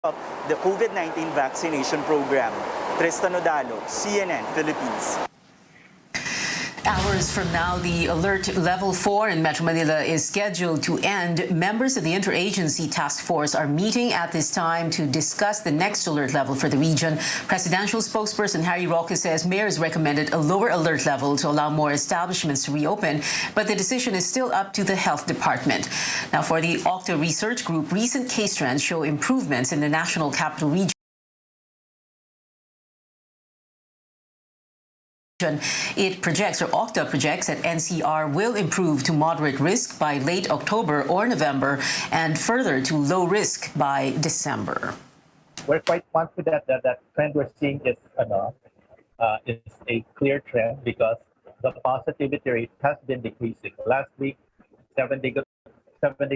of the COVID-19 vaccination program. Tristan Odalo, CNN Philippines. Hours from now, the alert level 4 in Metro Manila is scheduled to end. Members of the interagency task force are meeting at this time to discuss the next alert level for the region. Presidential spokesperson Harry Roque says mayors recommended a lower alert level to allow more establishments to reopen, but the decision is still up to the health department. Now, for the Octa Research Group, recent case trends show improvements in the National Capital Region. It projects, or Octa projects, that NCR will improve to moderate risk by late October or November and further to low risk by December. We're quite confident that that trend we're seeing is a clear trend because the positivity rate has been decreasing. Last week, 7 days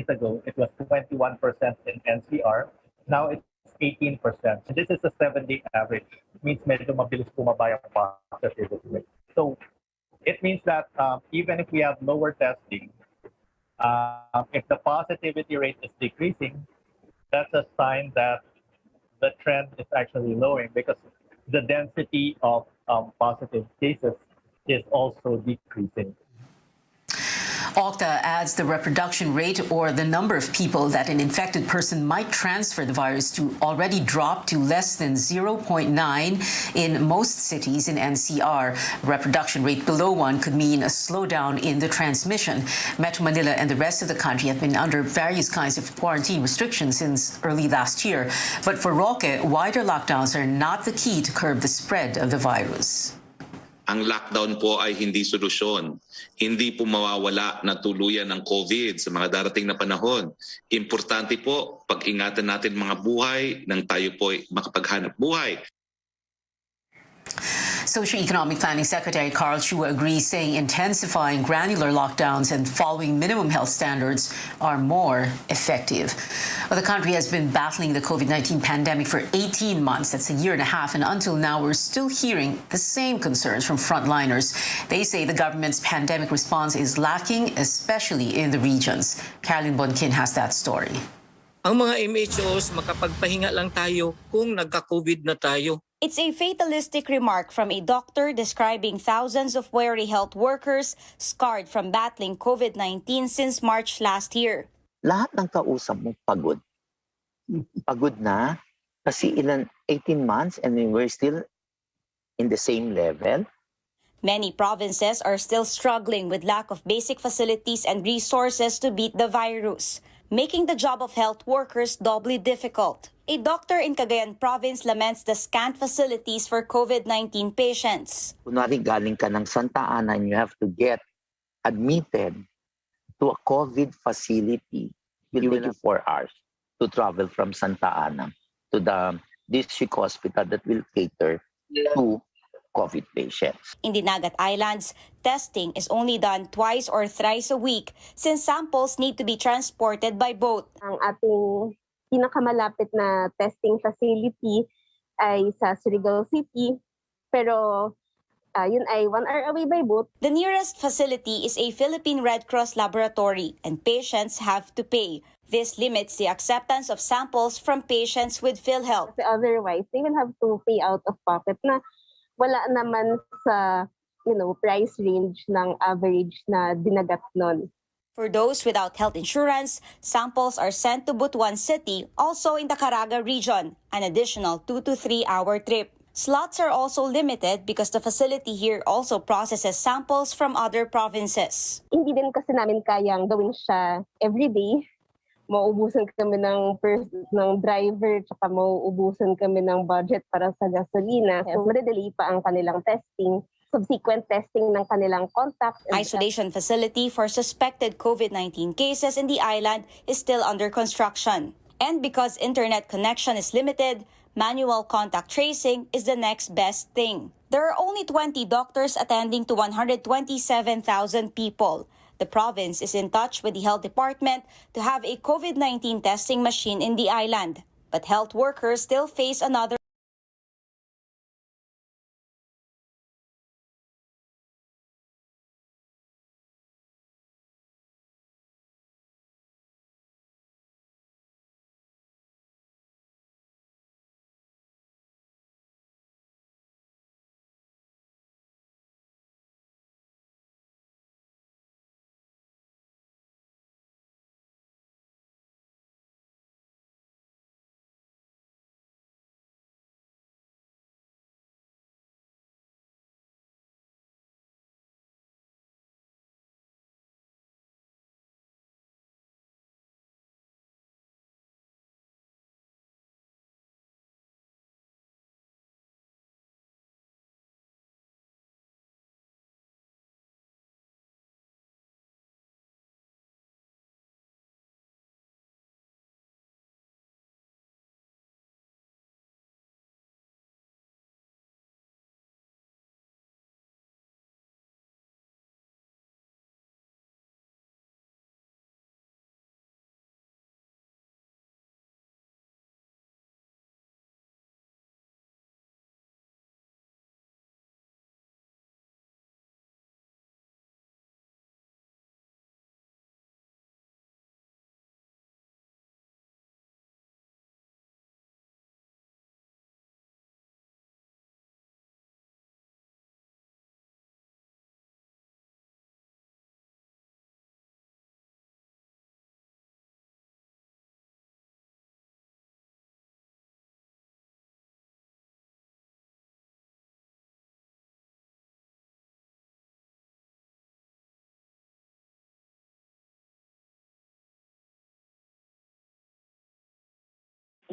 ago, it was 21% in NCR. Now it's 18%. This is a 7-day average. It means medyo mabilis bumaba yung positivity rate. So it means that even if we have lower testing, if the positivity rate is decreasing, that's a sign that the trend is actually lowering because the density of positive cases is also decreasing. Octa adds the reproduction rate, or the number of people that an infected person might transfer the virus to, already dropped to less than 0.9 in most cities in NCR. Reproduction rate below 1 could mean a slowdown in the transmission. Metro Manila and the rest of the country have been under various kinds of quarantine restrictions since early last year. But for Roque, wider lockdowns are not the key to curb the spread of the virus. Ang lockdown po ay hindi solusyon. Hindi po mawawala na tuluyan ng COVID sa mga darating na panahon. Importante po, pag-ingatan natin mga buhay nang tayo po ay makapaghanap buhay. Socio-Economic Planning Secretary Carl Chua agrees, saying intensifying granular lockdowns and following minimum health standards are more effective. Well, the country has been battling the COVID-19 pandemic for 18 months. That's a year and a half. And until now, we're still hearing the same concerns from frontliners. They say the government's pandemic response is lacking, especially in the regions. Caroline Bonkin has that story. Ang mga MHOs, makapagpahinga lang tayo kung nagka-COVID na tayo. It's a fatalistic remark from a doctor describing thousands of weary health workers scarred from battling COVID-19 since March last year. Lahat ng kausap mo pagod. Pagod na kasi 18 months and we're still in the same level. Many provinces are still struggling with lack of basic facilities and resources to beat the virus, making the job of health workers doubly difficult. A doctor in Cagayan Province laments the scant facilities for COVID-19 patients. Kunwari galing ka ng Santa Ana and you have to get admitted to a COVID facility. It will take you 4 hours to travel from Santa Ana to the district hospital that will cater to COVID patients. In the Nagat Islands, testing is only done twice or thrice a week since samples need to be transported by boat. Ang ating pinakamalapit na testing facility ay sa Surigao City, pero yun ay 1 hour away by boat. The nearest facility is a Philippine Red Cross laboratory and patients have to pay. This limits the acceptance of samples from patients with PhilHealth. Otherwise, they will have to pay out of pocket na wala naman sa price range ng average na dinagat nun. For those without health insurance, samples are sent to Butuan City, also in the Caraga region, an additional 2 to 3 hour trip. Slots are also limited because the facility here also processes samples from other provinces. Hindi din kasi namin kayang gawin siya everyday. Mauubusan kami ng driver, tsaka mauubusan kami ng budget para sa gasolina. So, madadelay pa ang kanilang testing. Subsequent testing ng kanilang contacts. Isolation facility for suspected COVID-19 cases in the island is still under construction. And because internet connection is limited, manual contact tracing is the next best thing. There are only 20 doctors attending to 127,000 people. The province is in touch with the health department to have a COVID-19 testing machine in the island. But health workers still face another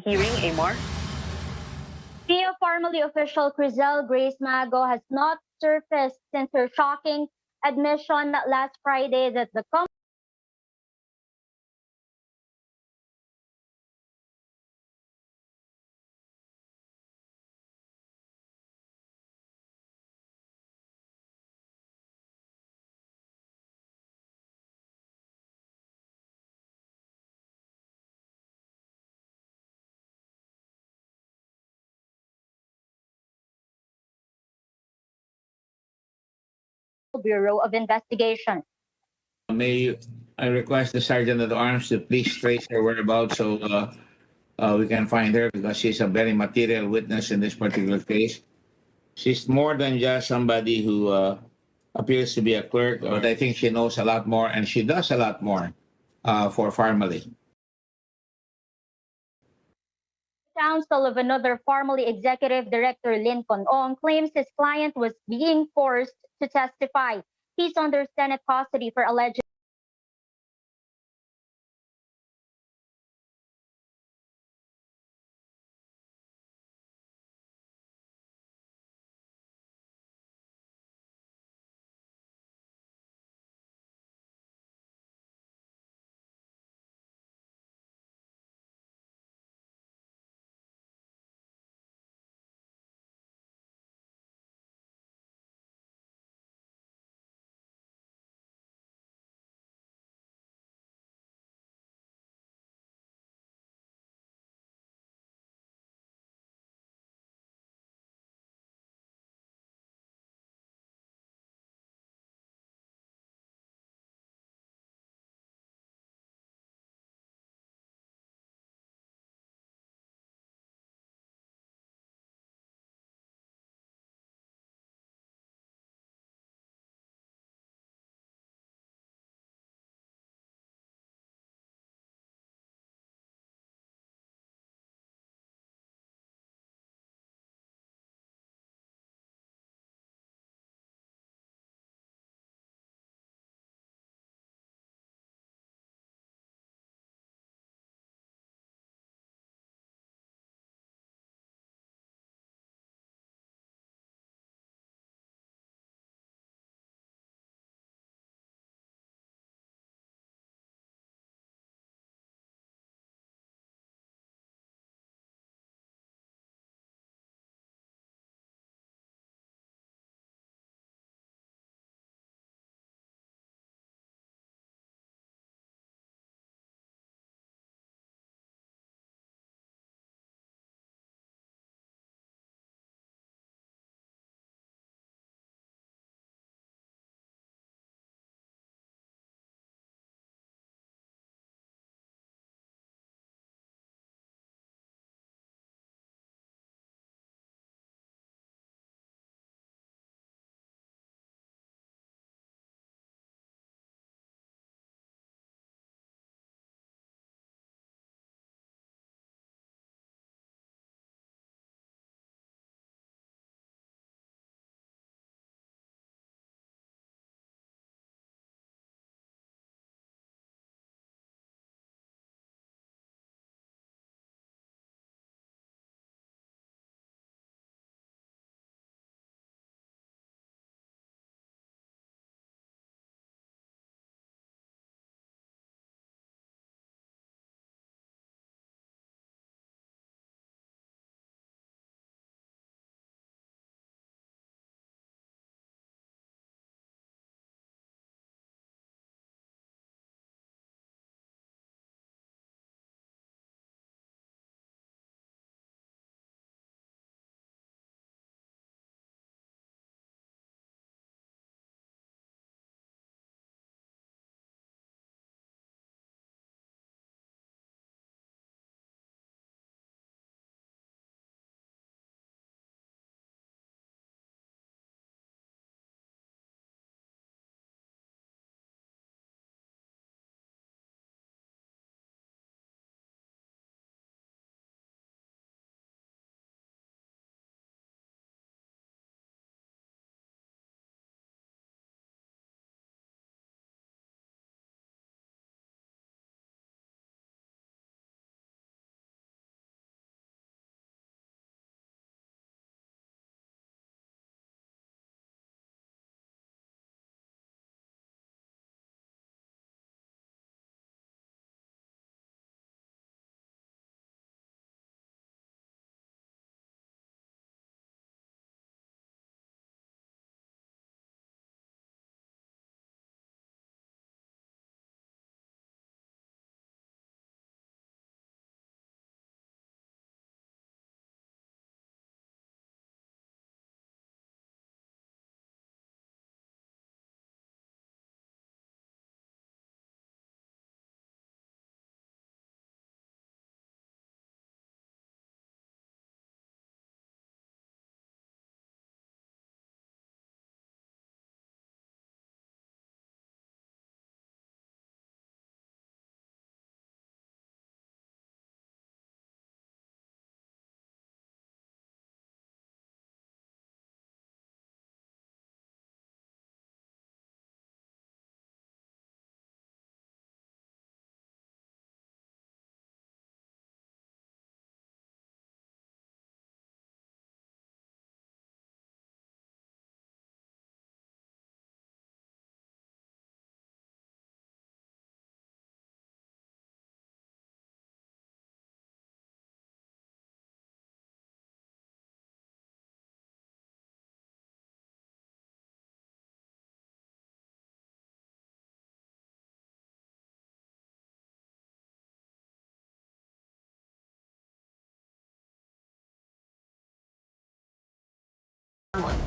hearing, Amor? PIA Pharmacy official Crisel Grace Mago has not surfaced since her shocking admission last Friday that the company Bureau of Investigation. May I request the Sergeant at Arms to please trace her whereabouts so we can find her because she's a very material witness in this particular case. She's more than just somebody who appears to be a clerk, but I think she knows a lot more and she does a lot more for Pharmaly. Counsel of another Pharmaly executive director, Lincoln Ong, claims his client was being forced to testify. He's under Senate custody for alleged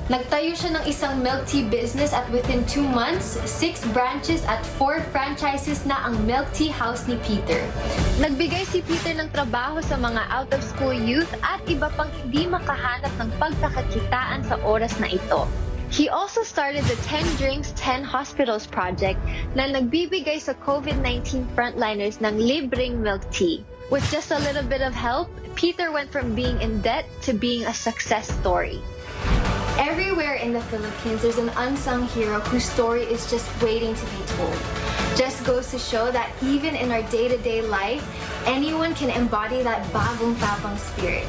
Nagtayo siya ng isang milk tea business at within 2 months, 6 branches at 4 franchises na ang milk tea house ni Peter. Nagbigay si Peter ng trabaho sa mga out-of-school youth at iba pang hindi makahanap ng pagkakakitaan sa oras na ito. He also started the 10 Drinks, 10 Hospitals project na nagbibigay sa COVID-19 frontliners ng libreng milk tea. With just a little bit of help, Peter went from being in debt to being a success story. Everywhere in the Philippines, there's an unsung hero whose story is just waiting to be told. Just goes to show that even in our day-to-day life, anyone can embody that bagong tapang spirit.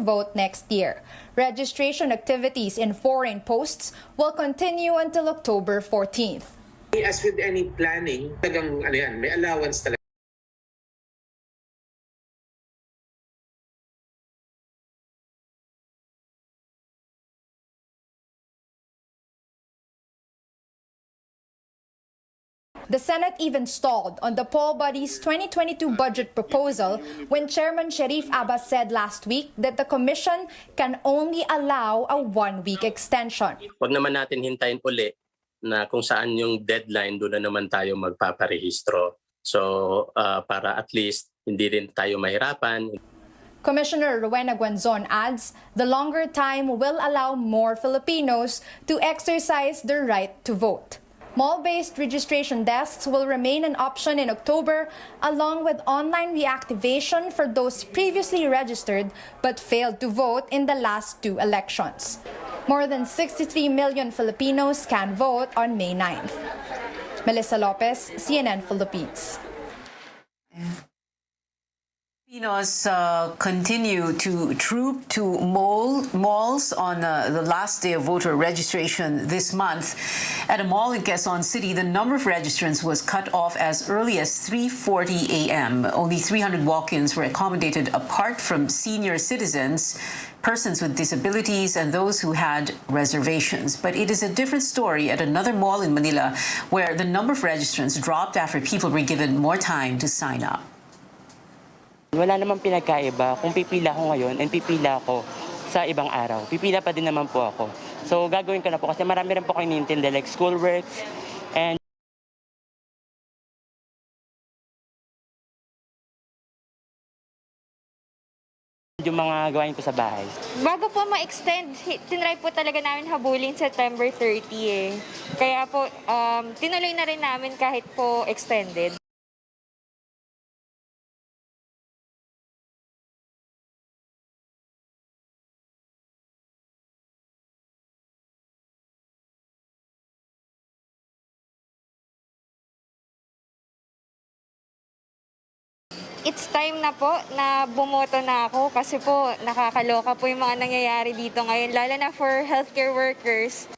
Vote next year. Registration activities in foreign posts will continue until October 14th. As with any planning, talagang may allowance talaga. The Senate even stalled on the poll body's 2022 budget proposal when Chairman Sharif Abbas said last week that the Commission can only allow a 1-week extension. Huwag naman natin hintayin uli na kung saan yung deadline, doon na naman tayo magpaparehistro. So para at least hindi rin tayo mahirapan. Commissioner Rowena Guanzon adds the longer time will allow more Filipinos to exercise their right to vote. Mall-based registration desks will remain an option in October, along with online reactivation for those previously registered but failed to vote in the last 2 elections. More than 63 million Filipinos can vote on May 9th. Melissa Lopez, CNN Philippines. Filipinos continue to troop to malls on the last day of voter registration this month. At a mall in Quezon City, the number of registrants was cut off as early as 3:40 a.m. Only 300 walk-ins were accommodated apart from senior citizens, persons with disabilities, and those who had reservations. But it is a different story at another mall in Manila where the number of registrants dropped after people were given more time to sign up. Wala namang pinagkaiba kung pipila ko ngayon and pipila ako sa ibang araw. Pipila pa din naman po ako. So gagawin ko na po kasi marami rin po kayo nintindi like schoolworks and yung mga gawain ko sa bahay. Bago po ma-extend, tinry po talaga namin habulin September 30 eh. Kaya po, tinuloy na rin namin kahit po extended. it's time na po na bumoto na ako kasi po nakakaloka po yung mga nangyayari dito ngayon, lalo na for healthcare workers.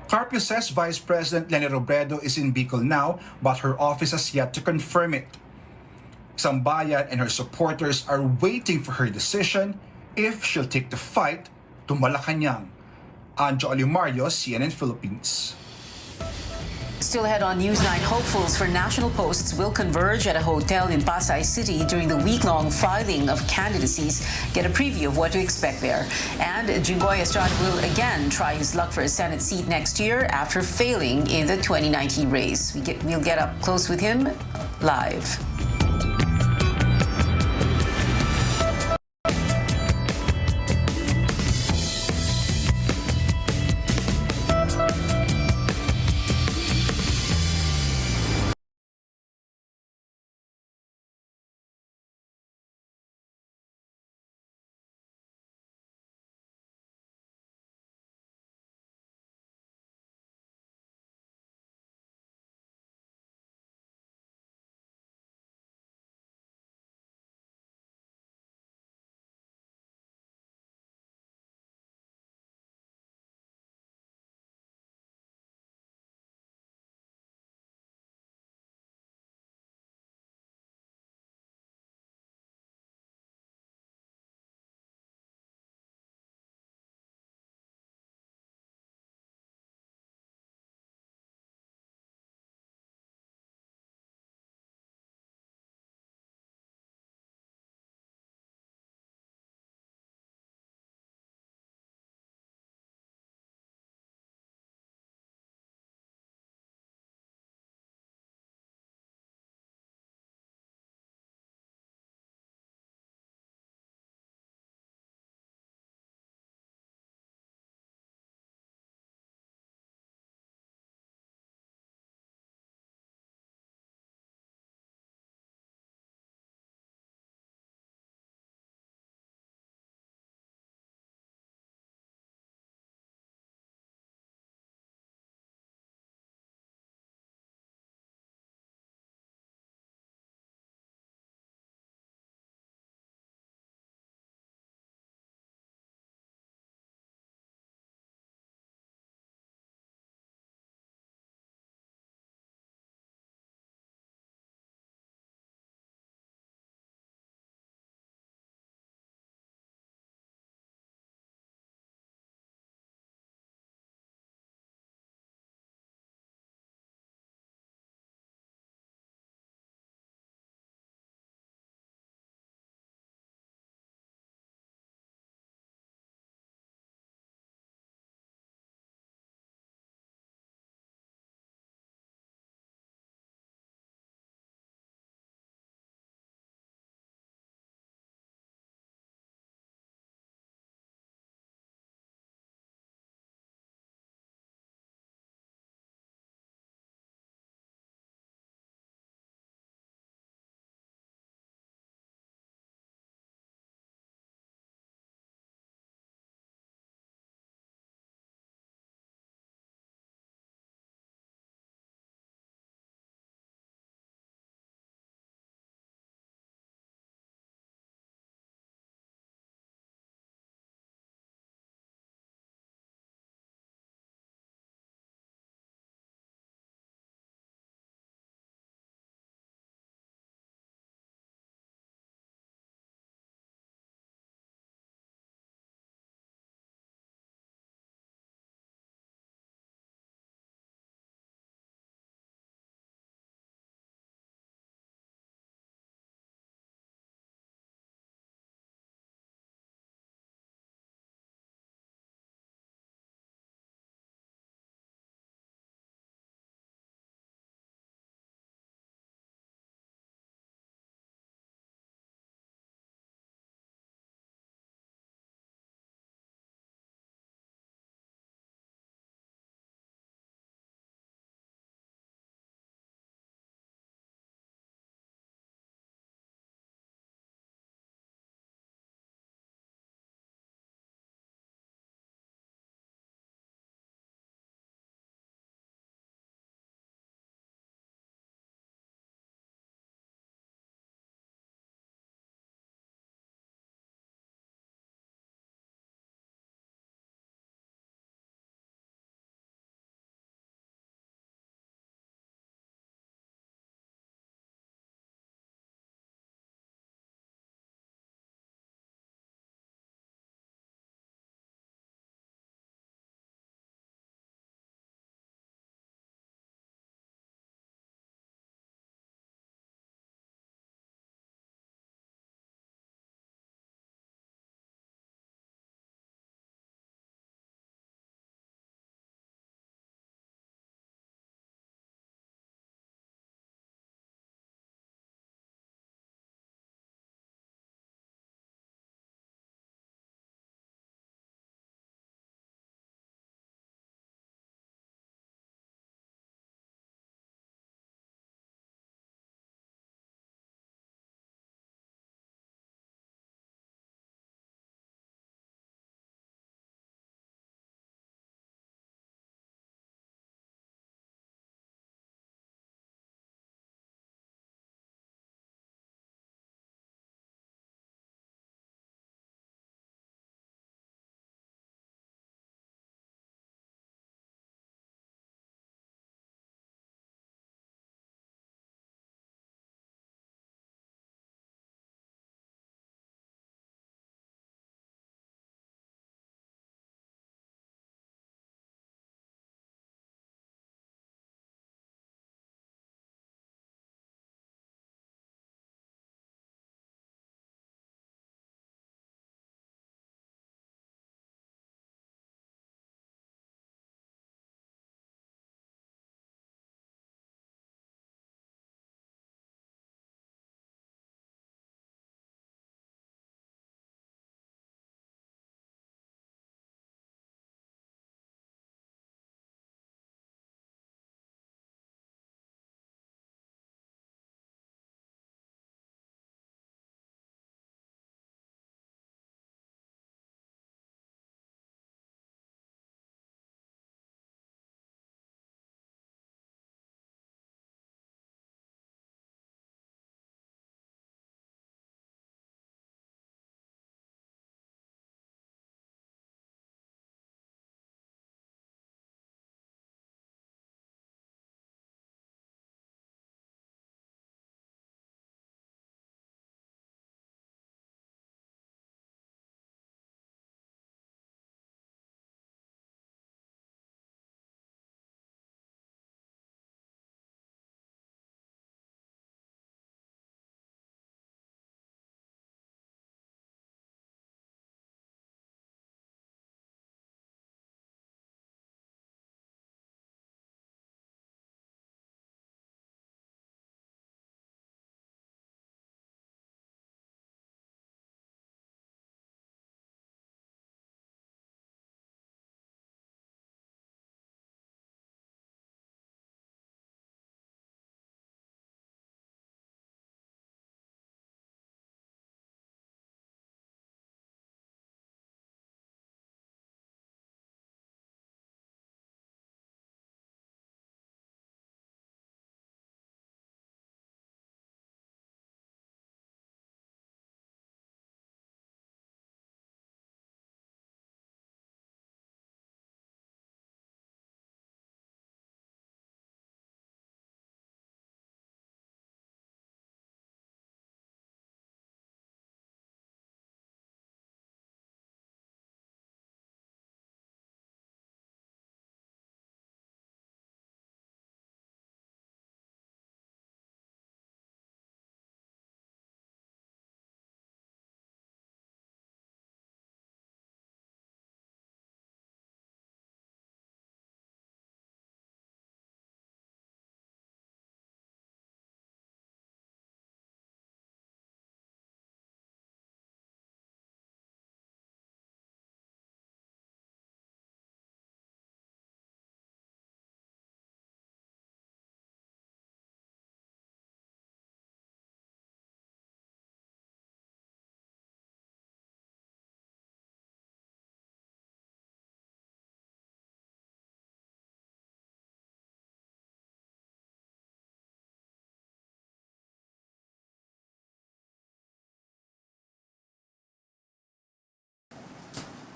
Carpio says Vice President Leni Robredo is in Bicol now, but her office has yet to confirm it. Sambayan and her supporters are waiting for her decision if she'll take the fight to Malacanang. Anjo Alimario, CNN Philippines. Still ahead on Newsnight, hopefuls for national posts will converge at a hotel in Pasay City during the week-long filing of candidacies. Get a preview of what to expect there. And Jinggoy Estrada will again try his luck for a Senate seat next year after failing in the 2019 race. We'll get up close with him live.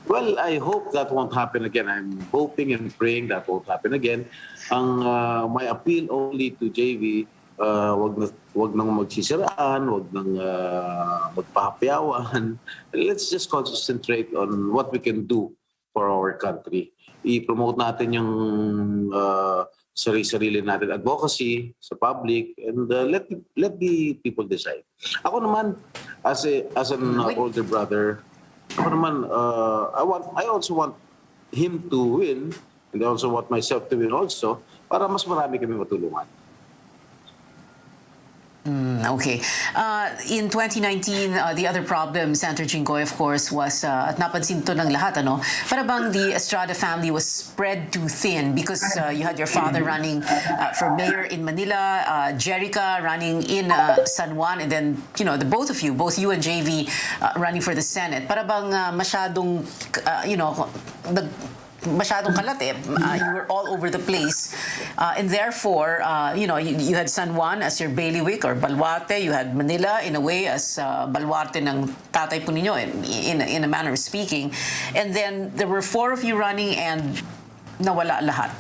Well, I hope that won't happen again. I'm hoping and praying that won't happen again. Ang my appeal only to JV, wag nang magsisiraan, wag nang magpahapyawan. Let's just concentrate on what we can do for our country. I-promote natin yung sarili-sarili natin advocacy sa public, and let the people decide. Ako naman, as an older brother, ako naman, I also want him to win, and I also want myself to win also, para mas marami kami matulungan. Okay. In 2019, the other problem, Senator Jinggoy, of course, was, at napansin to ng lahat, ano, para bang the Estrada family was spread too thin because you had your father running for mayor in Manila, Jerica running in San Juan, and then, you know, both you and JV running for the Senate. Para bang masyadong, masyadong kalat eh. You were all over the place. And therefore, you had San Juan as your bailiwick or balwarte. You had Manila, in a way, as balwarte ng tatay po ninyo, in a manner of speaking. And then there were 4 of you running and nawala lahat.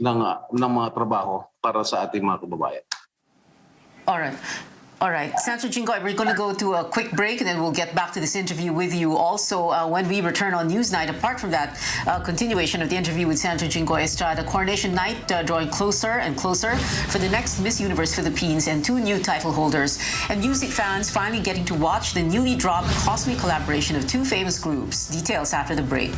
ng mga trabaho para sa ating mga kababayan. All right. Senator Jinggoy, we're going to go to a quick break and then we'll get back to this interview with you. Also, when we return on Newsnight, apart from that continuation of the interview with Senator Jinggoy Estrada, Coronation Night drawing closer and closer for the next Miss Universe Philippines and 2 new title holders. And music fans finally getting to watch the newly dropped cosmic collaboration of 2 famous groups. Details after the break.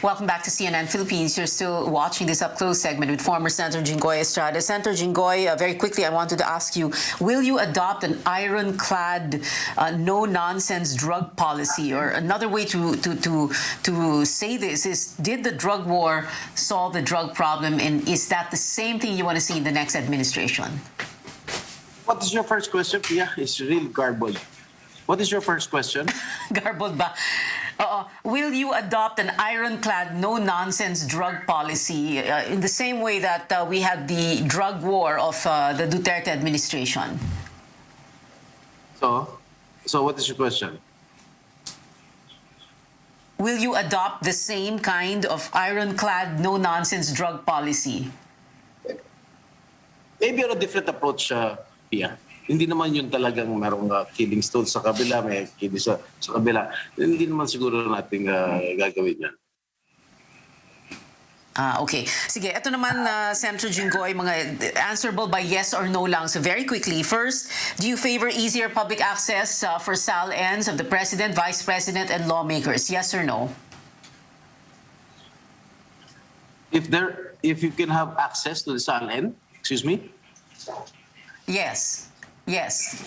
Welcome back to CNN Philippines. You're still watching this up-close segment with former Senator Jinggoy Estrada. Senator Jinggoy, very quickly, I wanted to ask you, will you adopt an ironclad, no-nonsense drug policy? Or another way to say this is, did the drug war solve the drug problem, and is that the same thing you want to see in the next administration? What is your first question, Pia? It's really garbled. What is your first question? Garbled ba? Will you adopt an ironclad, no-nonsense drug policy in the same way that we had the drug war of the Duterte administration? So what is your question? Will you adopt the same kind of ironclad, no-nonsense drug policy? Maybe on a different approach, Pia. Hindi naman yun talagang merong killing stone sa kabila, may killing sa kabila. Hindi naman siguro natin gagawin yan. Okay. Sige, ito naman, Senator Jinggoy, mga answerable by yes or no lang. So very quickly, first, do you favor easier public access for SAL-Ns of the President, Vice President, and lawmakers? Yes or no? If you can have access to the SAL-N, excuse me? Yes. Yes.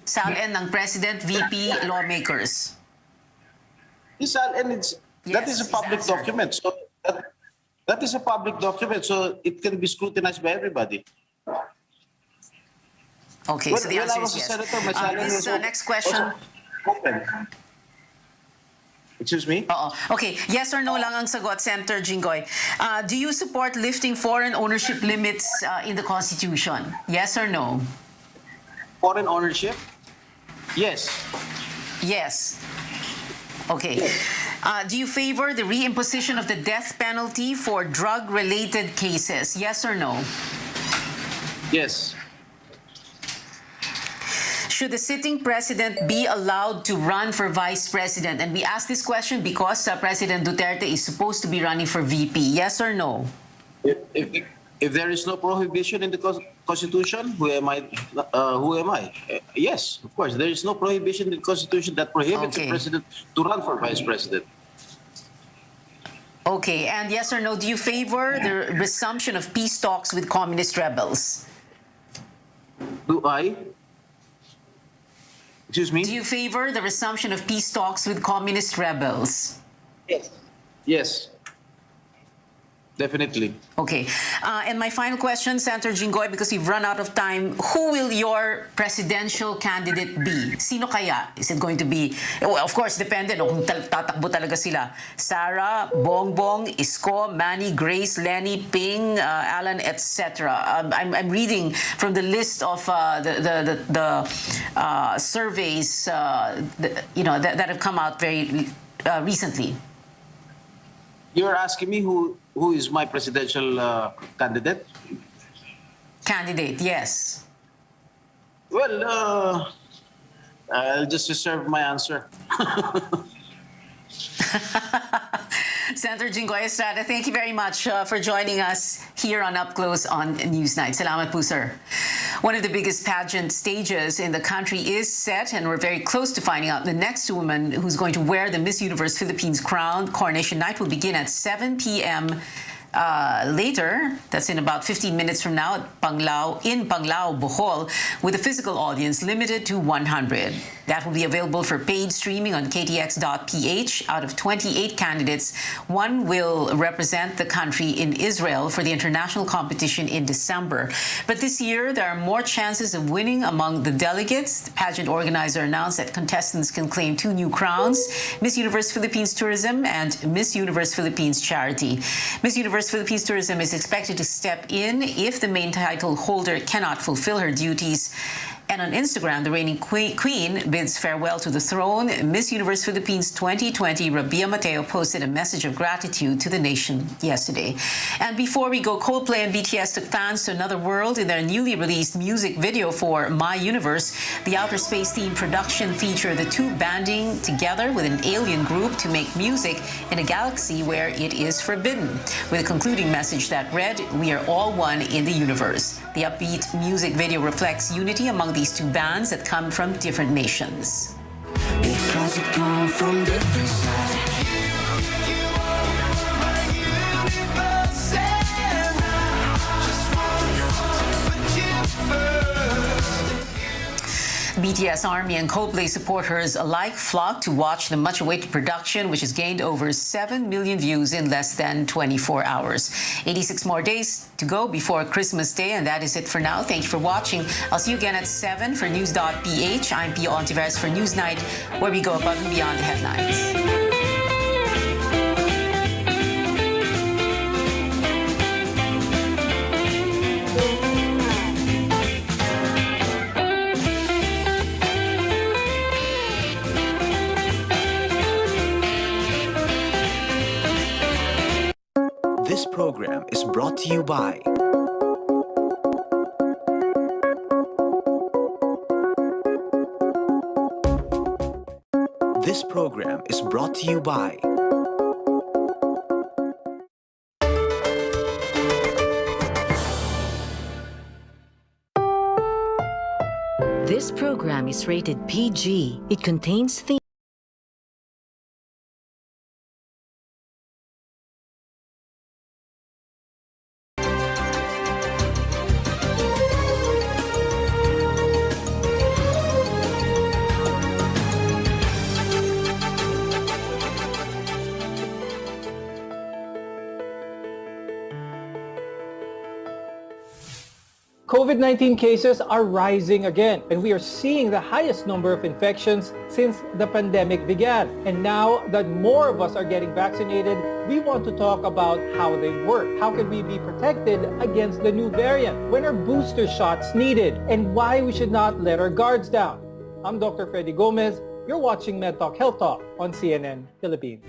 SAL-N ng President, VP, lawmakers. The SAL-N, that is a public document. So that is a public document, so it can be scrutinized by everybody. Okay, so the answer is yes. This next question. Open. Excuse me? Okay, yes or no lang ang sagot, Senator Jinggoy. Do you support lifting foreign ownership limits in the Constitution? Yes or no? Foreign ownership? Yes. Yes. Okay. Yes. Do you favor the reimposition of the death penalty for drug-related cases? Yes or no? Yes. Should the sitting president be allowed to run for vice president? And we ask this question because President Duterte is supposed to be running for VP. Yes or no? If there is no prohibition in the Constitution, who am I? Yes, of course. There is no prohibition in the Constitution that prohibits the president to run for vice president. Okay, and yes or no, do you favor the resumption of peace talks with communist rebels? Do I? Excuse me? Do you favor the resumption of peace talks with communist rebels? Yes. Yes. Definitely. Okay. And my final question, Senator Jinggoy, because we've run out of time, who will your presidential candidate be? Sino kaya? Is it going to be, well, of course, depende no, kung tatakbo talaga sila. Sara, Bongbong, Isko, Manny, Grace, Lenny, Ping, Alan, etc. I'm reading from the list of the surveys that have come out very recently. You're asking me who is my presidential candidate? Candidate, yes. Well, I'll just reserve my answer. Senator Jinggoy Estrada, thank you very much for joining us here on Up Close on Newsnight. Salamat po, sir. One of the biggest pageant stages in the country is set, and we're very close to finding out the next woman who's going to wear the Miss Universe Philippines crown. Coronation night will begin at 7 p.m. Later, that's in about 15 minutes from now, at Panglao, Bohol, with a physical audience limited to 100. That will be available for paid streaming on ktx.ph. Out of 28 candidates, one will represent the country in Israel for the international competition in December. But this year, there are more chances of winning among the delegates. The pageant organizer announced that contestants can claim 2 new crowns: Miss Universe Philippines Tourism and Miss Universe Philippines Charity. Miss Universe Philippines Tourism is expected to step in if the main title holder cannot fulfill her duties. And on Instagram, the reigning queen bids farewell to the throne. Miss Universe Philippines 2020, Rabia Mateo, posted a message of gratitude to the nation yesterday. And before we go, Coldplay and BTS took fans to another world in their newly released music video for My Universe. The outer space-themed production featured the two banding together with an alien group to make music in a galaxy where it is forbidden, with a concluding message that read, "We are all one in the universe." The upbeat music video reflects unity among these two bands that come from different nations. Because we come from different sides. BTS Army and Coldplay supporters alike flocked to watch the much-awaited production, which has gained over 7 million views in less than 24 hours. 86 more days to go before Christmas Day, and that is it for now. Thank you for watching. I'll see you again at 7 for News.ph. I'm Pio Honteveros for Newsnight, where we go above and beyond the headlines. This program is brought to you by This program is brought to you by This program is rated PG. It contains themes. COVID-19 cases are rising again, and we are seeing the highest number of infections since the pandemic began. And now that more of us are getting vaccinated, we want to talk about how they work. How can we be protected against the new variant? When are booster shots needed? And why we should not let our guards down? I'm Dr. Freddy Gomez. You're watching MedTalk Health Talk on CNN Philippines.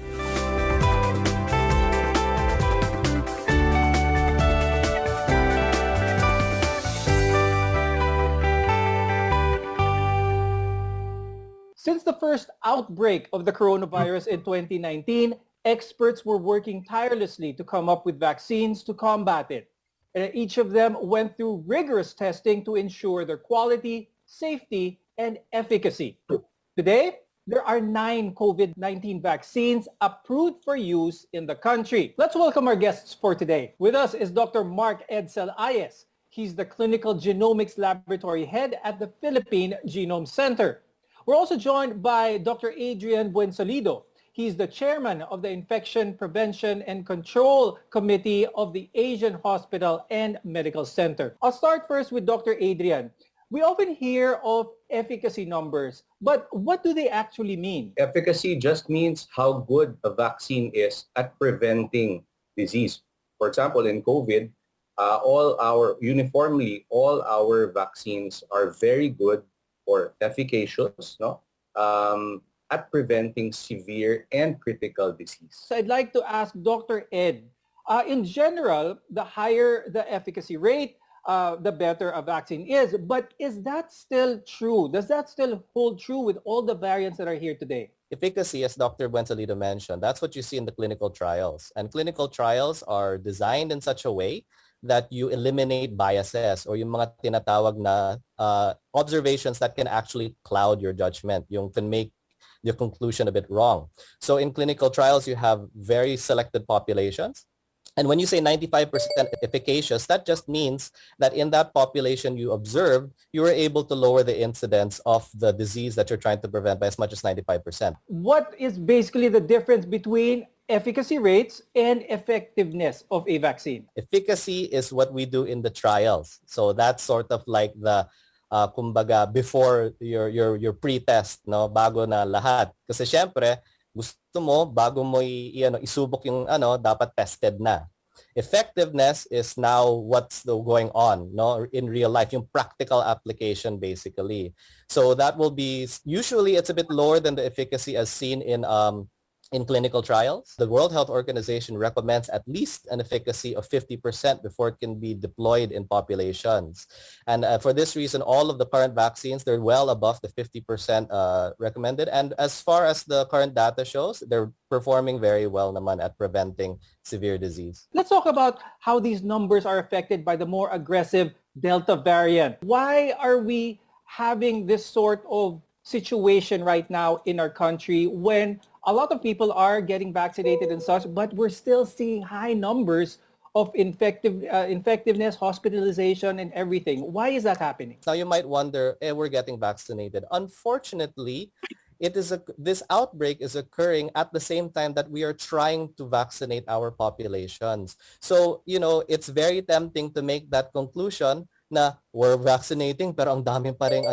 Since the first outbreak of the coronavirus in 2019, experts were working tirelessly to come up with vaccines to combat it. And each of them went through rigorous testing to ensure their quality, safety, and efficacy. Today, there are 9 COVID-19 vaccines approved for use in the country. Let's welcome our guests for today. With us is Dr. Mark Edsel Ayes. He's the Clinical Genomics Laboratory Head at the Philippine Genome Center. We're also joined by Dr. Adrian Buensalido. He's the chairman of the Infection Prevention and Control Committee of the Asian Hospital and Medical Center. I'll start first with Dr. Adrian. We often hear of efficacy numbers, but what do they actually mean? Efficacy just means how good a vaccine is at preventing disease. For example, in COVID, all our vaccines are very good or efficacious, at preventing severe and critical disease. So I'd like to ask Dr. Ed, in general, the higher the efficacy rate, the better a vaccine is. But is that still true? Does that still hold true with all the variants that are here today? efficacy, as Dr. Buensalito mentioned, that's what you see in the clinical trials. And clinical trials are designed in such a way that you eliminate biases or yung mga tinatawag na observations that can actually cloud your judgment, yung can make your conclusion a bit wrong. So in clinical trials, you have very selected populations. And when you say 95% efficacious, that just means that in that population you observed, you were able to lower the incidence of the disease that you're trying to prevent by as much as 95%. What is basically the difference between efficacy rates and effectiveness of a vaccine? Efficacy is what we do in the trials. So that's sort of like the kumbaga before your pre-test, no, bago na lahat. Kasi syempre, gusto mo bago mo isubok yung dapat tested na. Effectiveness is now what's going on, no, in real life, yung practical application basically. So that will be usually it's a bit lower than the efficacy as seen in clinical trials. The World Health Organization recommends at least an efficacy of 50% before it can be deployed in populations. And for this reason, all of the current vaccines, they're well above the 50% recommended. And as far as the current data shows, they're performing very well naman at preventing severe disease. Let's talk about how these numbers are affected by the more aggressive Delta variant. Why are we having this sort of situation right now in our country when a lot of people are getting vaccinated and such, but we're still seeing high numbers of infectiveness, hospitalization, and everything? Why is that happening? Now you might wonder, we're getting vaccinated. Unfortunately, this outbreak is occurring at the same time that we are trying to vaccinate our populations. So, it's very tempting to make that conclusion na we're vaccinating pero ang dami pa ring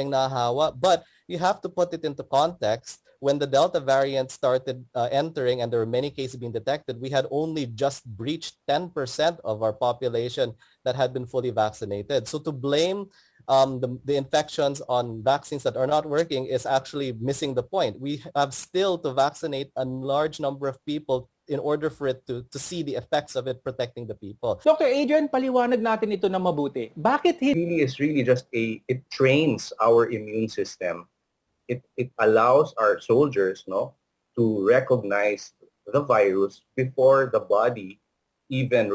nahahawa. But you have to put it into context. When the Delta variant started entering and there were many cases being detected, we had only just breached 10% of our population that had been fully vaccinated. So to blame the infections on vaccines that are not working is actually missing the point. We have still to vaccinate a large number of people in order for it to see the effects of it protecting the people. Dr. Adrian, paliwanag natin ito na mabuti. Bakit It really just it trains our immune system. It allows our soldiers, to recognize the virus before the body even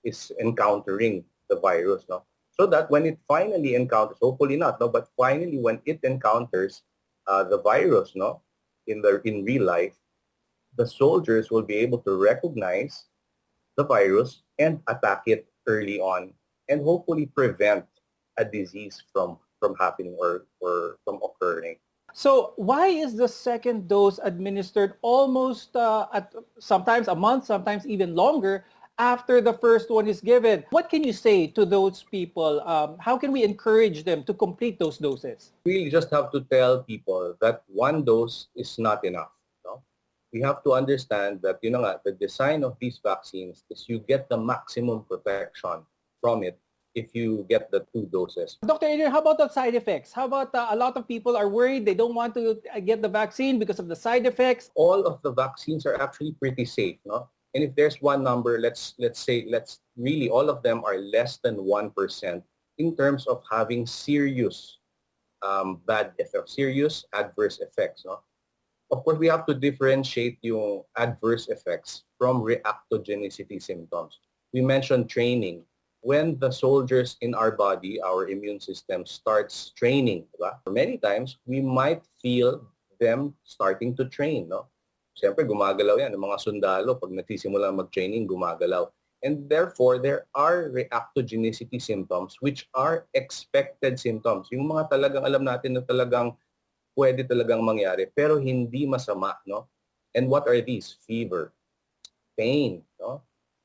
is encountering the virus, so that when it finally encounters, hopefully not, but finally when it encounters the virus, in real life, the soldiers will be able to recognize the virus and attack it early on and hopefully prevent a disease from happening or from occurring. So why is the second dose administered almost at sometimes a month, sometimes even longer after the first one is given? What can you say to those people? How can we encourage them to complete those doses? We just have to tell people that one dose is not enough. We have to understand that the design of these vaccines is you get the maximum protection from it if you get the 2 doses. Dr. Adrian, how about the side effects? How about a lot of people are worried they don't want to get the vaccine because of the side effects? All of the vaccines are actually pretty safe, And if there's one number, let's really all of them are less than 1% in terms of having serious bad effects, serious adverse effects, Of course, we have to differentiate yung adverse effects from reactogenicity symptoms. We mentioned training. When the soldiers in our body, our immune system starts training, many times we might feel them starting to train, Siyempre, gumagalaw yan. Ang mga sundalo, pag nagsisimula mag-training, gumagalaw. And therefore, there are reactogenicity symptoms which are expected symptoms. Yung mga talagang alam natin na talagang pwede talagang mangyari, pero hindi masama, And what are these? Fever, pain,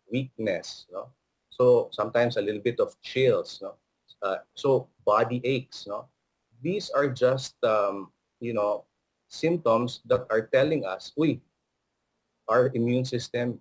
weakness, So sometimes a little bit of chills, so body aches, These are just, symptoms that are telling us, our immune system,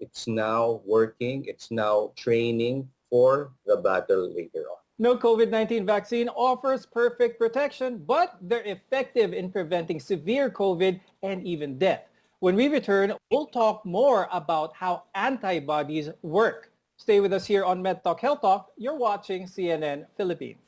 it's now working, it's now training for the battle later on. No COVID-19 vaccine offers perfect protection, but they're effective in preventing severe COVID and even death. When we return, we'll talk more about how antibodies work. Stay with us here on MedTalk Health Talk. You're watching CNN Philippines.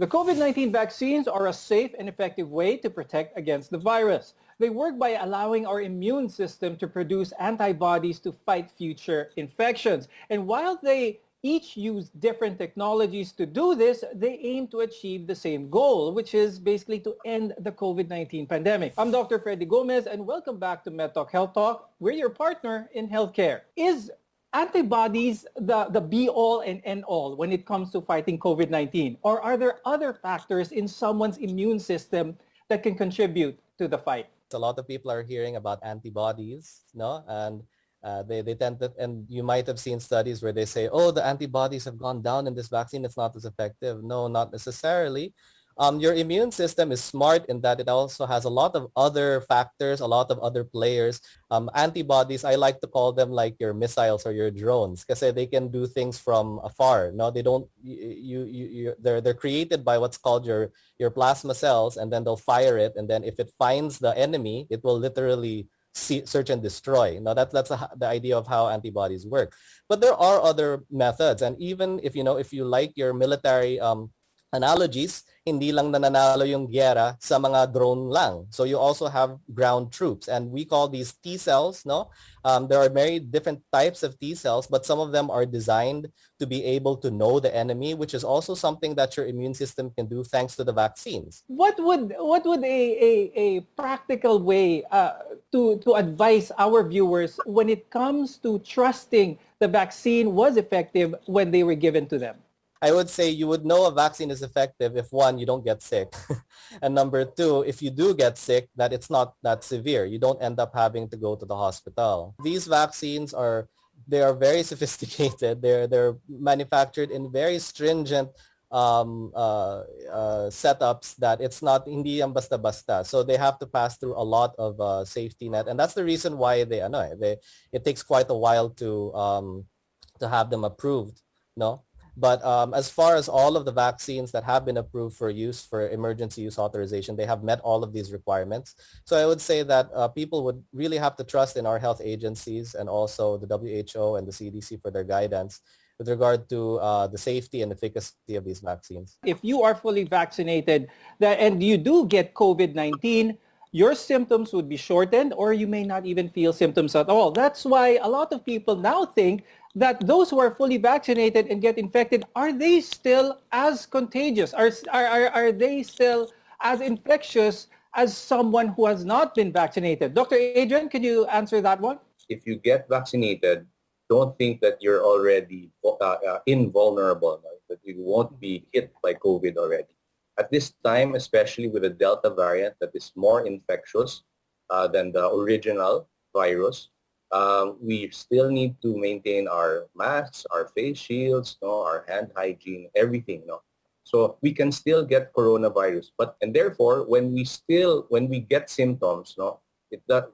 The COVID-19 vaccines are a safe and effective way to protect against the virus. They work by allowing our immune system to produce antibodies to fight future infections. And while they each use different technologies to do this, they aim to achieve the same goal, which is basically to end the COVID-19 pandemic. I'm Dr. Freddy Gomez, and welcome back to MedTalk Health Talk. We're your partner in healthcare. Is antibodies the be-all and end-all when it comes to fighting COVID-19? Or are there other factors in someone's immune system that can contribute to the fight? A lot of people are hearing about antibodies, no? And they tend to, and you might have seen studies where they say, oh, the antibodies have gone down in this vaccine, it's not as effective. No, not necessarily. Your immune system is smart in that it also has a lot of other factors, a lot of other players. Antibodies, I like to call them like your missiles or your drones, because they can do things from afar. No, they don't. They're created by what's called your plasma cells, and then they'll fire it, and then if it finds the enemy, it will literally search and destroy. Now that's the idea of how antibodies work. But there are other methods, and even if you like your military analogies, hindi lang nananalo yung gyera sa mga drone lang. So you also have ground troops, and we call these T cells, no? There are many different types of T cells, but some of them are designed to be able to know the enemy, which is also something that your immune system can do thanks to the vaccines. What would a practical way to advise our viewers when it comes to trusting the vaccine was effective when they were given to them? I would say you would know a vaccine is effective if, one, you don't get sick. And number two, if you do get sick, that it's not that severe. You don't end up having to go to the hospital. These vaccines are very sophisticated. They're manufactured in very stringent setups that it's not hindi yan basta-basta. So they have to pass through a lot of safety net. And that's the reason why it takes quite a while to have them approved, no? But as far as all of the vaccines that have been approved for use for emergency use authorization, they have met all of these requirements. So I would say that people would really have to trust in our health agencies and also the WHO and the CDC for their guidance with regard to the safety and efficacy of these vaccines. If you are fully vaccinated and you do get COVID-19, your symptoms would be shortened, or you may not even feel symptoms at all. That's why a lot of people now think that those who are fully vaccinated and get infected, are they still as contagious? Are they still as infectious as someone who has not been vaccinated? Dr. Adrian, can you answer that one? If you get vaccinated, don't think that you're already invulnerable, that you won't be hit by COVID already. At this time, especially with the Delta variant that is more infectious than the original virus, we still need to maintain our masks, our face shields, our hand hygiene, everything. So we can still get coronavirus, and therefore, when we get symptoms,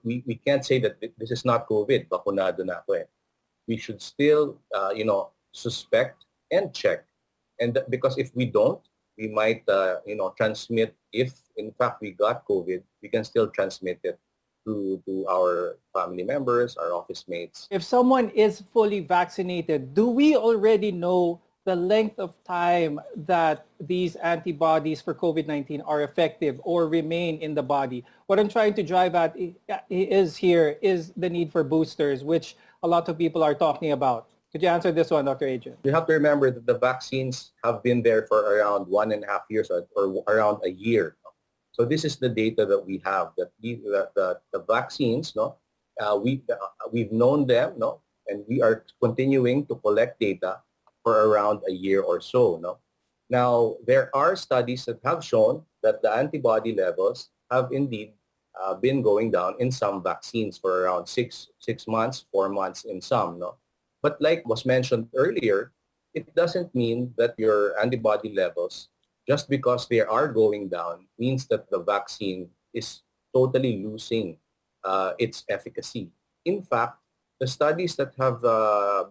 we can't say that this is not COVID. Bakunado na ako eh. We should still, suspect and check, because if we don't, we might, transmit. If in fact we got COVID, we can still transmit it to our family members, our office mates. If someone is fully vaccinated, do we already know the length of time that these antibodies for COVID-19 are effective or remain in the body? What I'm trying to drive at is the need for boosters, which a lot of people are talking about. Could you answer this one, Dr. Adrian? You have to remember that the vaccines have been there for around 1.5 years or around a year. So this is the data that we have, that the vaccines, we've known them, and we are continuing to collect data for around a year or so. Now, there are studies that have shown that the antibody levels have indeed been going down in some vaccines for around 6 months, 4 months in some. But like was mentioned earlier, it doesn't mean that your antibody levels, just because they are going down, means that the vaccine is totally losing its efficacy. In fact, the studies that have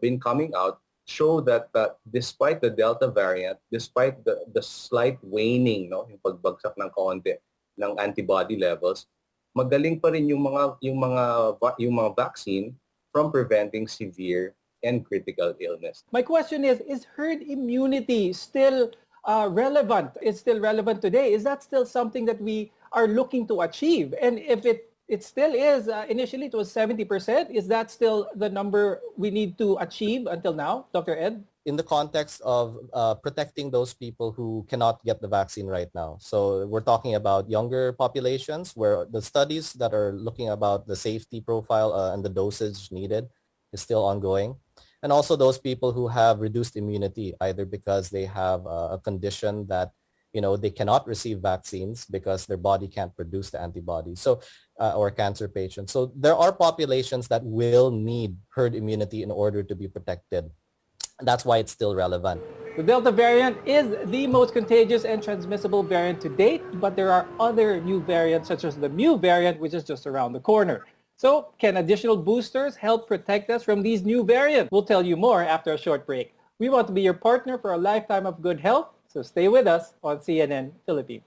been coming out show that despite the Delta variant, despite the slight waning, yung pagbagsak ng kaunti ng antibody levels, magaling pa rin yung mga vaccine from preventing severe and critical illness. My question is herd immunity still relevant. It's still relevant today. Is that still something that we are looking to achieve? And if it still is, initially it was 70%, is that still the number we need to achieve until now, Dr. Ed? In the context of protecting those people who cannot get the vaccine right now. So we're talking about younger populations where the studies that are looking about the safety profile and the dosage needed is still ongoing. And also those people who have reduced immunity, either because they have a condition that, they cannot receive vaccines because their body can't produce the antibodies. So, or cancer patients. So there are populations that will need herd immunity in order to be protected. That's why it's still relevant. The Delta variant is the most contagious and transmissible variant to date, but there are other new variants such as the Mu variant, which is just around the corner. So can additional boosters help protect us from these new variants? We'll tell you more after a short break. We want to be your partner for a lifetime of good health, so stay with us on CNN Philippines.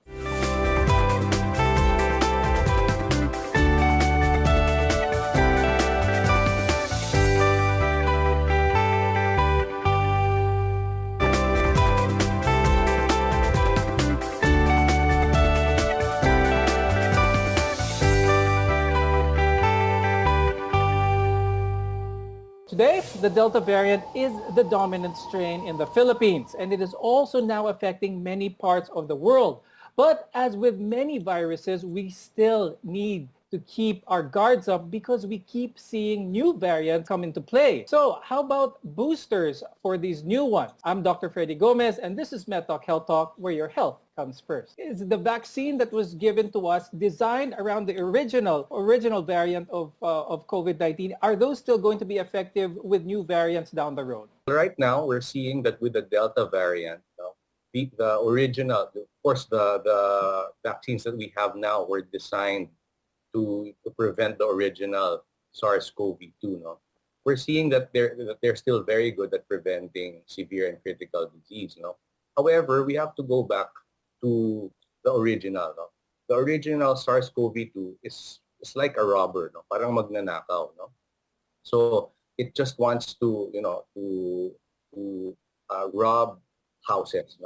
Today, the Delta variant is the dominant strain in the Philippines, and it is also now affecting many parts of the world. But as with many viruses, we still need to keep our guards up because we keep seeing new variants come into play. So how about boosters for these new ones? I'm Dr. Freddy Gomez, and this is MedTalk Health Talk, where your health comes first. Is the vaccine that was given to us designed around the original variant of COVID-19? Are those still going to be effective with new variants down the road? Right now, we're seeing that with the Delta variant, the original, of course, the vaccines that we have now were designed to prevent the original SARS-CoV-2. We're seeing that they're still very good at preventing severe and critical disease. However, we have to go back to the original. The original SARS-CoV-2 is like a robber, parang magnanakaw. So it just wants to rob houses.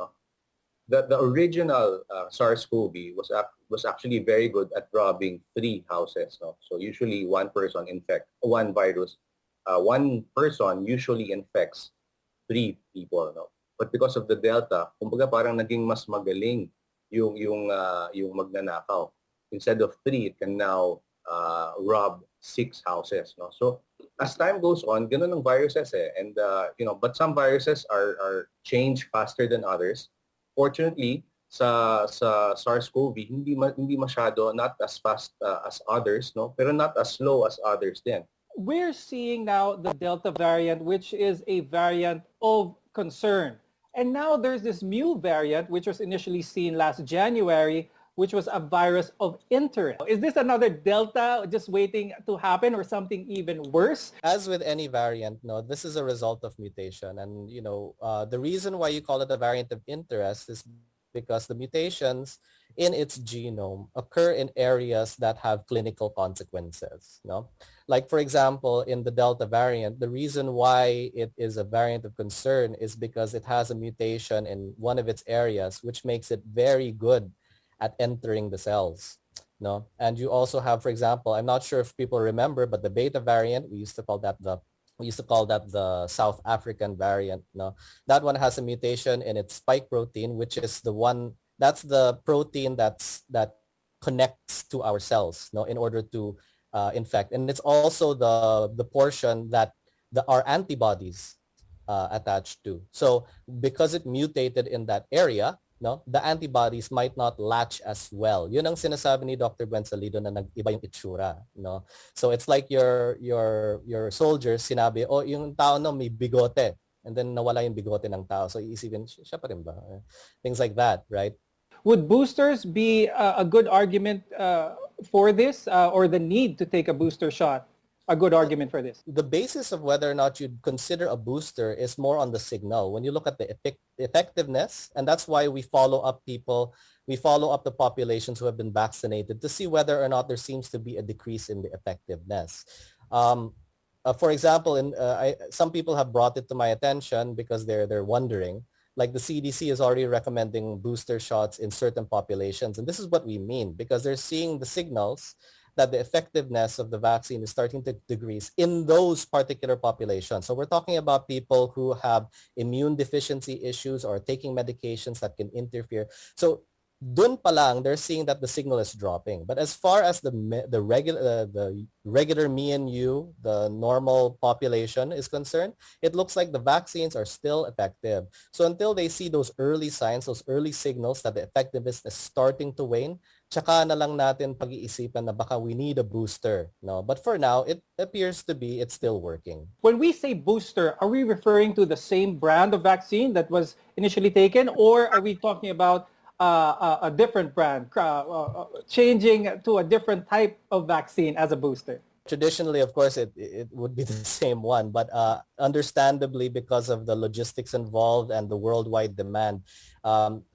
The original SARS-CoV was actually very good at robbing 3 houses. So usually one person usually infects 3 people. But because of the Delta, kumbaga parang naging mas magaling yung magnanakaw. Instead of 3, it can now rob 6 houses. So as time goes on, ganun ang viruses and but some viruses are changed faster than others. Fortunately, sa SARS-CoV, hindi masyado, not as fast as others, pero not as slow as others din. We're seeing now the Delta variant, which is a variant of concern. And now there's this Mu variant, which was initially seen last January, which was a virus of interest. Is this another Delta just waiting to happen or something even worse? As with any variant, this is a result of mutation. And, the reason why you call it a variant of interest is because the mutations in its genome occur in areas that have clinical consequences. Like, for example, in the Delta variant, the reason why it is a variant of concern is because it has a mutation in one of its areas, which makes it very good at entering the cells. And you also have, for example, I'm not sure if people remember, but the Beta variant, we used to call that the South African variant. That one has a mutation in its spike protein, which is that's the protein that connects to our cells, in order to infect. And it's also the portion that our antibodies attached to. So because it mutated in that area, the antibodies might not latch as well. Yun ang sinasabi ni Dr. Gwen Salido na nag-iba yung itsura. So it's like your soldiers, sinabi, yung tao may bigote. And then nawala yung bigote ng tao. So iisipin, siya pa rin ba? Things like that, right? Would boosters be a good argument for this or the need to take a booster shot? A good argument for this? The basis of whether or not you'd consider a booster is more on the signal. When you look at the effectiveness, and that's why we follow up the populations who have been vaccinated to see whether or not there seems to be a decrease in the effectiveness. For example, some people have brought it to my attention because they're wondering. like the CDC is already recommending booster shots in certain populations. And this is what we mean, because they're seeing the signals that the effectiveness of the vaccine is starting to decrease in those particular populations. So we're talking about people who have immune deficiency issues or taking medications that can interfere. So dun pa lang, they're seeing that the signal is dropping. But as far as the regular me and you, the normal population is concerned, it looks like the vaccines are still effective. So until they see those early signs, those early signals that the effectiveness is starting to wane, tsaka na lang natin pag-iisipan na baka we need a booster. No? But for now, it appears to be it's still working. When we say booster, are we referring to the same brand of vaccine that was initially taken, or are we talking about a different brand, changing to a different type of vaccine as a booster? Traditionally, of course, it would be the same one, but understandably, because of the logistics involved and the worldwide demand,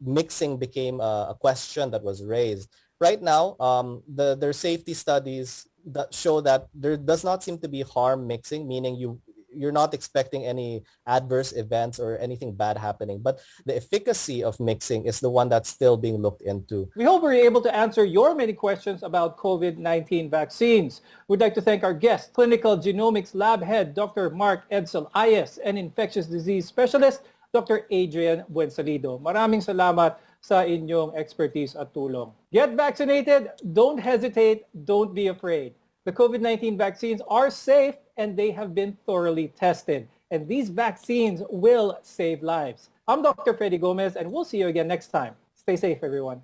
mixing became a question that was raised. Right now, there are safety studies that show that there does not seem to be harm mixing, meaning you're not expecting any adverse events or anything bad happening. But the efficacy of mixing is the one that's still being looked into. We hope we're able to answer your many questions about COVID-19 vaccines. We'd like to thank our guest, Clinical Genomics Lab Head, Dr. Mark Edsel Ayes, and Infectious Disease Specialist, Dr. Adrian Buensalido. Maraming salamat sa inyong expertise at tulong. Get vaccinated, don't hesitate, don't be afraid. The COVID-19 vaccines are safe and they have been thoroughly tested. And these vaccines will save lives. I'm Dr. Freddy Gomez, and we'll see you again next time. Stay safe, everyone.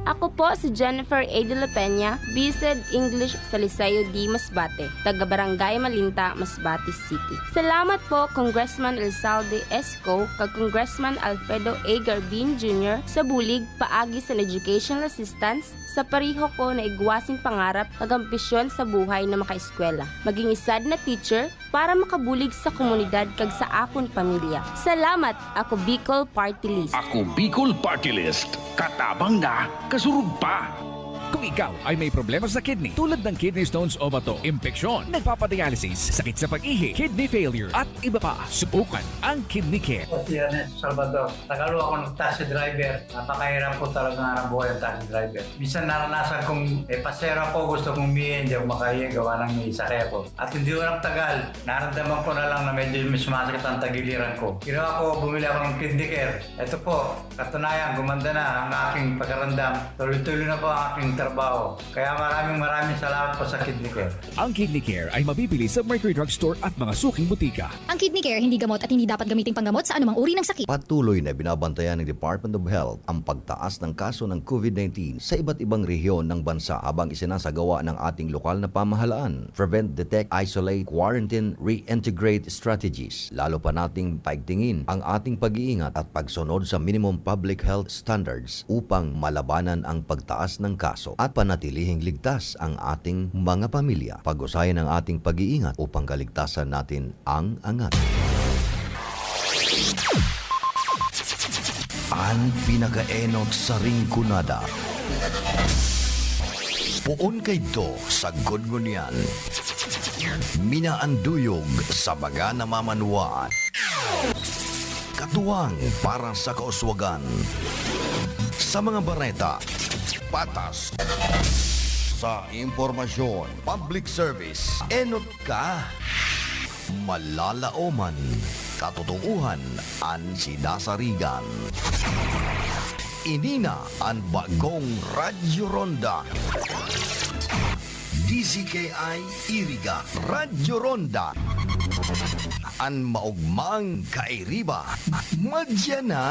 Ako po si Jennifer A. de la Peña, BSED English sa Liceo D. Masbate, taga-Barangay Malinta, Masbate City. Salamat po Congressman Elsalde Esco kag Congressman Alfredo A. Garbin Jr. sa bulig paagi sa educational assistance sa pariho ko na igwasing pangarap kag ambisyon sa buhay na makaeskwela. Maging isad na teacher para makabulig sa komunidad kag sa akon pamilya. Salamat, ako Bicol Party List. Ako Bicol Party List. Katabang na, kasurug pa. Kung ikaw ay may problema sa kidney tulad ng kidney stones o bato, impeksyon, nagpapadialysis, sakit sa pag-ihi, kidney failure at iba pa, subukan ang Kidney Care. Si Ernest Salvador, tagalo ako ng taxi driver. Napakahirap po talaga ng buhay ng taxi driver. Minsan naranasan kong pasera po, gusto kong umihin, hindi ako makahiya, gawa ng may sakay ako. At hindi ko nang tagal, naramdaman ko na lang na medyo sumasakit ang tagiliran ko. Ginawa ko, bumili ako ng Kidney Care. Ito po, katunayan, gumanda na ang aking pagkarandam. Tuloy-tuloy na po ang aking trabaho. Kaya maraming salamat po sa Kidney Care. Ang Kidney Care ay mabibili sa Mercury Drug Store at mga suking butika. Ang Kidney Care hindi gamot at hindi dapat gamiting panggamot sa anumang uri ng sakit. Patuloy na binabantayan ng Department of Health ang pagtaas ng kaso ng COVID-19 sa iba't ibang rehiyon ng bansa habang isinasagawa ng ating lokal na pamahalaan. Prevent, detect, isolate, quarantine, reintegrate strategies. Lalo pa nating paigtingin ang ating pag-iingat at pagsunod sa minimum public health standards upang malabanan ang pagtaas ng kaso at panatilihing ligtas ang ating mga pamilya. Pag-usayan ang ating pag-iingat upang kaligtasan natin ang angat. Ang pinakaenot sa ringkunada. Puon kay do sa gudgunyan. Minaanduyog sa baga namamanwaan. Katuwang para sa kauswagan. Sa mga bareta, patas. Sa impormasyon, public service, enot ka. Malalaoman, katotohanan, ang sinasarigan. Inina ang bagong Radyo Ronda. DZKI-IRIGA Radyo Ronda. Ang maugmang kairiba. Madya na.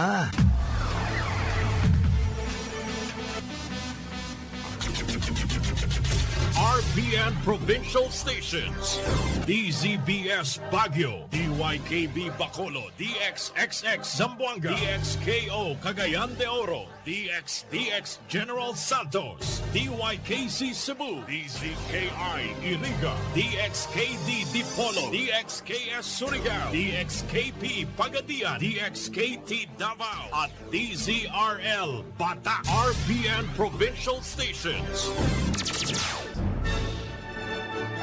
RPN Provincial Stations. DZBS Baguio, DYKB Bacolod, DXXX Zamboanga, DXKO Cagayan de Oro, DXDX General Santos, DYKC Cebu, DZKI-IRIGA, DXKD Dipolo, DXKS Surigao, DXKP Pagadian, DXKT Davao, at DZRL Bata. RPN Provincial Stations.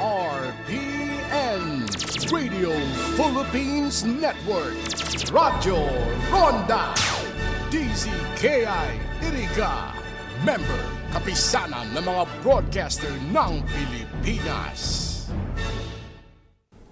RPN Radio Philippines Network, Radyo Ronda, DZKI-IRIGA, member kapisanan ng mga broadcaster ng Pilipinas.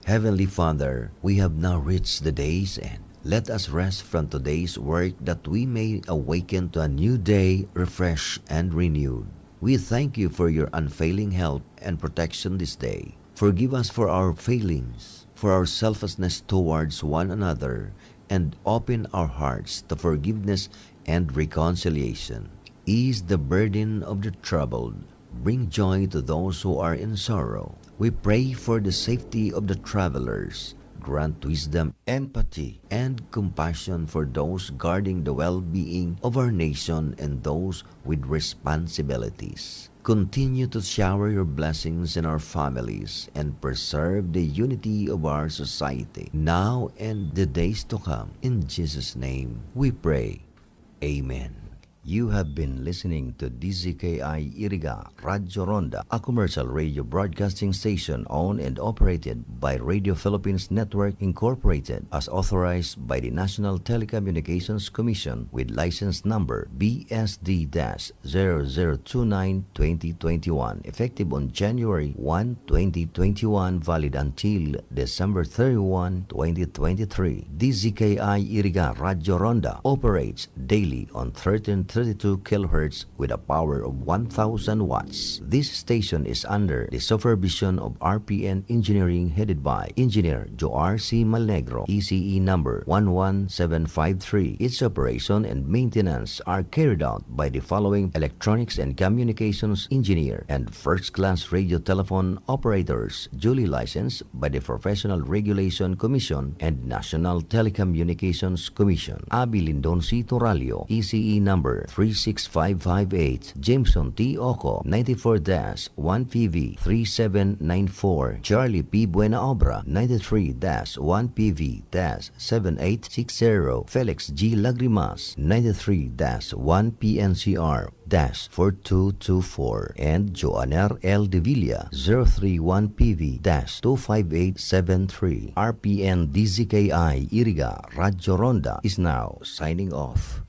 Heavenly Father, we have now reached the day's end. Let us rest from today's work that we may awaken to a new day, refreshed and renewed. We thank you for your unfailing help and protection this day. Forgive us for our failings, for our selflessness towards one another, and open our hearts to forgiveness and reconciliation. Ease the burden of the troubled. Bring joy to those who are in sorrow. We pray for the safety of the travelers. Grant wisdom, empathy, and compassion for those guarding the well-being of our nation and those with responsibilities. Continue to shower your blessings in our families and preserve the unity of our society, now and the days to come. In Jesus' name we pray. Amen. You have been listening to DZKI-IRIGA Radyo Ronda, a commercial radio broadcasting station owned and operated by Radio Philippines Network Incorporated as authorized by the National Telecommunications Commission with license number BSD-0029-2021, effective on January 1, 2021, valid until December 31, 2023. DZKI-IRIGA Radyo Ronda operates daily on 1332 kHz with a power of 1,000 watts. This station is under the supervision of RPN Engineering headed by Engineer Joar C. Malnegro, ECE number 11753. Its operation and maintenance are carried out by the following electronics and communications engineer and first-class radio telephone operators duly licensed by the Professional Regulation Commission and National Telecommunications Commission. Abi Lindon C. Toralio, ECE number 36558, Jameson T. Oco, 94-1PV 3794, Charlie P. Buenaobra, 93-1PV-7860, Felix G. Lagrimas, 93-1PNCR-4224, and Joaner L. De Villa, 031PV-25873. RPN-DZKI-IRIGA Radyo Ronda is now signing off.